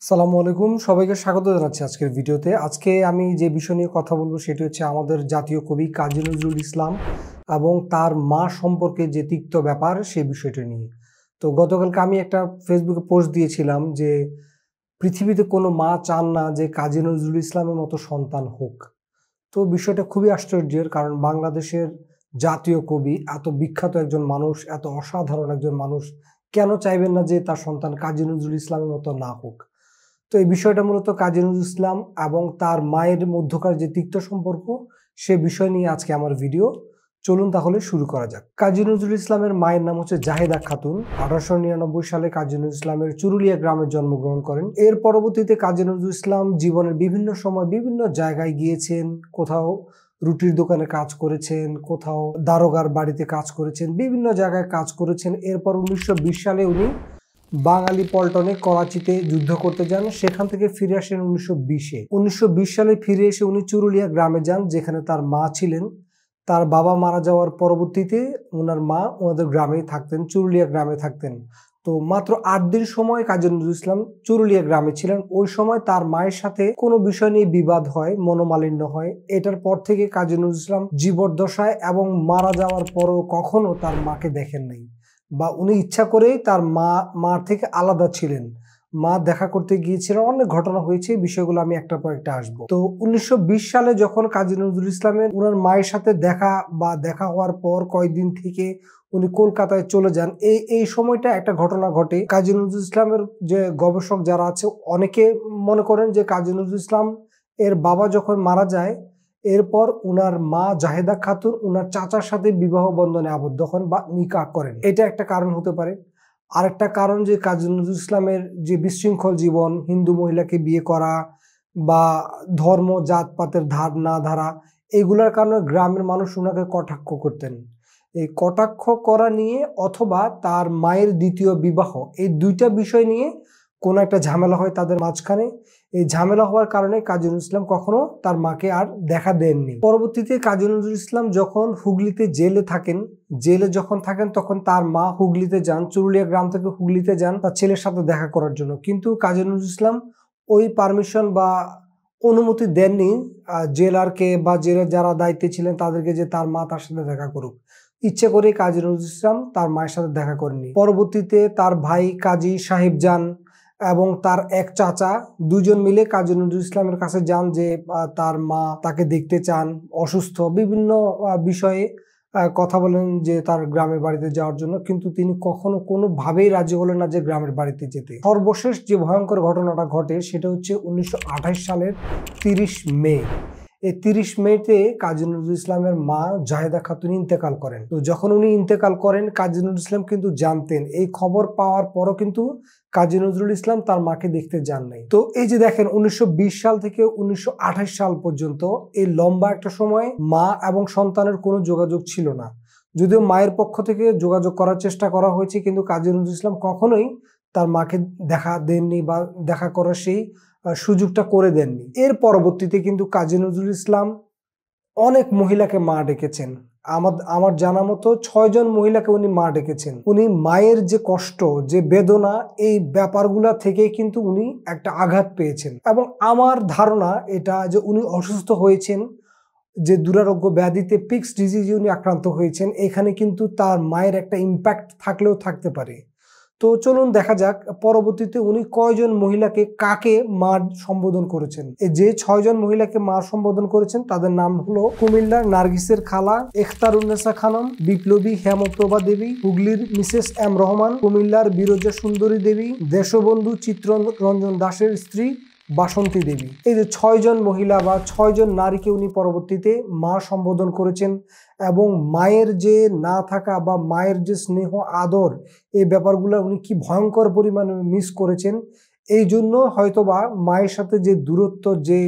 আসসালামু আলাইকুম, সবাইকে স্বাগত জানাচ্ছি আজকের ভিডিওতে। আজকে আমি যে বিষয় নিয়ে কথা বলবো সেটি হচ্ছে আমাদের জাতীয় কবি কাজী নজরুল ইসলাম এবং তার মা সম্পর্কে যে তিক্ত ব্যাপার সেই বিষয়টা নিয়ে। তো গতকালকে আমি একটা ফেসবুকে পোস্ট দিয়েছিলাম যে পৃথিবীতে কোনো মা চান না যে কাজী নজরুল ইসলামের মতো সন্তান হোক। তো বিষয়টা খুবই আশ্চর্যের, কারণ বাংলাদেশের জাতীয় কবি, এত বিখ্যাত একজন মানুষ, এত অসাধারণ একজন মানুষ কেন চাইবেন না যে তার সন্তান কাজী নজরুল ইসলামের মতো না হোক। তো এই বিষয়টা মূলত কাজী নজরুল ইসলাম এবং তার মায়ের মধ্যকার যে তিক্ত সম্পর্ক সে বিষয় নিয়ে আজকে আমার ভিডিও। চলুন তাহলে শুরু করা যাক। কাজী নজরুল ইসলামের মায়ের নাম হচ্ছে জাহেদা খাতুন। 1899 সালে কাজী নজরুল ইসলামের চুরুলিয়া গ্রামে জন্মগ্রহণ করেন। এর পরবর্তীতে কাজী নজরুল ইসলাম জীবনের বিভিন্ন সময় বিভিন্ন জায়গায় গিয়েছেন। কোথাও রুটির দোকানে কাজ করেছেন, কোথাও দারোগার বাড়িতে কাজ করেছেন, বিভিন্ন জায়গায় কাজ করেছেন। এরপর 1920 সালে উনি বাঙালি পল্টনে করাচিতে যুদ্ধ করতে যান। সেখান থেকে ফিরে আসেন 1920-এ। 1920 সালে ফিরে এসে উনি চুরুলিয়া গ্রামে যান, যেখানে তার মা ছিলেন। তার বাবা মারা যাওয়ার পরবর্তীতে ওনার মা ওনাদের গ্রামেই থাকতেন, চুরুলিয়া গ্রামে থাকতেন। তো মাত্র 8 দিন সময় কাজী নজরুল ইসলাম চুরুলিয়া গ্রামে ছিলেন। ওই সময় তার মায়ের সাথে কোনো বিষয় নিয়ে বিবাদ হয়, মনোমালিন্য হয়। এটার পর থেকে কাজী নজরুল ইসলাম জীবদ্দশায় এবং মারা যাওয়ার পরও কখনো তার মাকে দেখেন নাই, বা উনি ইচ্ছা করেই তার মার থেকে আলাদা ছিলেন। মা দেখা করতে গিয়েছিলেন, অনেক ঘটনা হয়েছে, বিষয়গুলো আমি একটার পর একটা আসবো। তো 1920 সালে যখন কাজী নজরুল ইসলামের ওনার মায়ের সাথে দেখা হওয়ার পর কয়েকদিন থেকে উনি কলকাতায় চলে যান। এই সময়টা একটা ঘটনা ঘটে। কাজী নজরুল ইসলামের যে গবেষক যারা আছে অনেকে মনে করেন যে কাজী নজরুল ইসলাম এর বাবা যখন মারা যায়, এরপর উনার মা জাহেদা খাতুন উনার চাচার সাথে বিবাহ বন্ধনে আবদ্ধ হন বা নিকাহ করেন। এটা একটা কারণ হতে পারে। আরেকটা কারণ যে কাজী নজরুল ইসলামের যে বিশৃঙ্খল জীবন, হিন্দু মহিলাকে বিয়ে করা বা ধর্ম জাতপাতের ধার না ধারা, এগুলোর কারণে গ্রামের মানুষ উনাকে কটাক্ষ করতেন। এই কটাক্ষ করা নিয়ে অথবা তার মায়ের দ্বিতীয় বিবাহ, এই দুইটা বিষয় নিয়ে কোনো একটা ঝামেলা হয় তাদের মাঝখানে। এই ঝামেলা হওয়ার কারণে কাজী নজরুল ইসলাম কখনো তার মাকে আর দেখা দেননি। পরবর্তীতে কাজী নজরুল ইসলাম যখন হুগলিতে জেলে যখন থাকেন তখন তার মা হুগলিতে যান, চুরুলিয়া গ্রাম থেকে হুগলিতে যান তার ছেলের সাথে দেখা করার জন্য। কিন্তু কাজী নজরুল ইসলাম ওই পারমিশন বা অনুমতি দেননি জেলারকে বা জেলের যারা দায়িত্বে ছিলেন তাদেরকে যে তার মা তার সাথে দেখা করুক। ইচ্ছে করে কাজী নজরুল ইসলাম তার মায়ের সাথে দেখা করেননি। পরবর্তীতে তার ভাই কাজী সাহেব যান এবং তার এক চাচা, দুজন মিলে কাজী নজরুল ইসলামের কাছে যান যে তার মা তাকে দেখতে চান, অসুস্থ, বিভিন্ন বিষয়ে কথা বলেন যে তার গ্রামের বাড়িতে যাওয়ার জন্য। কিন্তু তিনি কখনো কোনোভাবেই রাজি হলেন না যে গ্রামের বাড়িতে যেতে। সর্বশেষ যে ভয়ঙ্কর ঘটনাটা ঘটে সেটা হচ্ছে 1928 সালের 30 মে। এই 30 মেতে কাজী নজরুল ইসলামের মা জাহেদা খাতুন ইন্তেকাল করেন। তো যখন উনি ইন্তেকাল করেন, কাজী নজরুল ইসলাম কিন্তু জানতেন। এই খবর পাওয়ার পরও কিন্তু কাজী নজরুল ইসলাম তার মাকে দেখতে যান নাই। তো এই যে দেখেন 1920 সাল থেকে 1928 সাল পর্যন্ত এই লম্বা একটা সময় মা এবং সন্তানের কোনো যোগাযোগ ছিল না। যদিও মায়ের পক্ষ থেকে যোগাযোগ করার চেষ্টা করা হয়েছে, কিন্তু কাজী নজরুল ইসলাম কখনোই তার মাকে দেখা দেননি বা দেখা করার সেই সুযোগটা করে দেননি। এর পরবর্তীতে কিন্তু কাজী নজরুল ইসলাম অনেক মহিলাকে মা ডেকেছেন। আমার জানা মতো 6 জন মহিলাকে উনি মা ডেকেছেন। উনি মায়ের যে কষ্ট, যে বেদনা, এই ব্যাপারগুলা থেকে কিন্তু উনি একটা আঘাত পেয়েছেন। এবং আমার ধারণা এটা যে উনি অসুস্থ হয়েছেন, যে দুরারোগ্য ব্যাধিতে পিক্স ডিজিজে উনি আক্রান্ত হয়েছেন, এখানে কিন্তু তার মায়ের একটা ইম্প্যাক্ট থাকলেও থাকতে পারে। তো চলুন দেখা যাক পরবর্তীতে উনি কয়জন মহিলাকে কাকে মা সম্বোধন করেছেন। এই যে 6 জন মহিলাকে মা সম্বোধন করেছেন তাদের নাম হলো কুমিল্লার নার্গিসের খালা এখতারুন্নেসা খানম, বিপ্লবী হেমপ্রভা দেবী, হুগলির মিসেস এম রহমান, কুমিল্লার বিরজা সুন্দরী দেবী, দেশবন্ধু চিত্তরঞ্জন দাসের স্ত্রী বাসন্তী দেবী। এই যে 6 জন মহিলা বা 6 জন নারীকে উনি পরবর্তীতে মা সম্বোধন করেছেন। এবং মায়ের যে না থাকা বা মায়ের যে স্নেহ আদর, এই ব্যাপারগুলো উনি কি ভয়ঙ্কর পরিমাণে মিস করেছেন। এই জন্য হয়তোবা মায়ের সাথে যে দূরত্ব, যে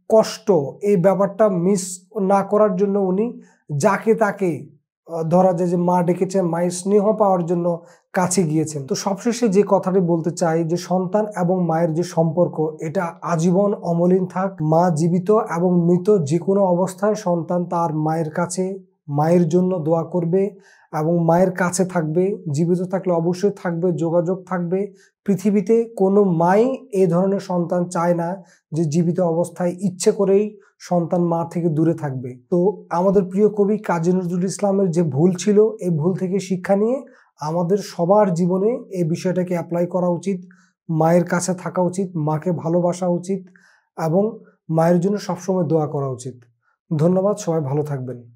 কষ্ট, এই ব্যাপারটা মিস না করার জন্য উনি যাকে তাকে ধরা যায় যে মা ডেকেছেন, মায়ের স্নেহ পাওয়ার জন্য কাছে গিয়েছেন। তো সবশেষে যে কথাটি বলতে চাই যে সন্তান এবং মায়ের যে সম্পর্ক, এটা আজীবন অমলিন থাক। মা জীবিত এবং মৃত যে কোনো অবস্থায় সন্তান তার মায়ের কাছে মায়ের জন্য দোয়া করবে এবং মায়ের কাছে থাকবে। জীবিত থাকলে অবশ্যই থাকবে, যোগাযোগ থাকবে। পৃথিবীতে কোনো মাই এ ধরনের সন্তান চায় না যে জীবিত অবস্থায় ইচ্ছে করেই সন্তান মা থেকে দূরে থাকবে। তো আমাদের প্রিয় কবি কাজী নজরুল ইসলামের যে ভুল ছিল, এই ভুল থেকে শিক্ষা নিয়ে আমাদের সবার জীবনে এই বিষয়টাকে অ্যাপ্লাই করা উচিত। মায়ের কাছে থাকা উচিত, মাকে ভালোবাসা উচিত এবং মায়ের জন্য সবসময় দোয়া করা উচিত। ধন্যবাদ, সবাই ভালো থাকবেন।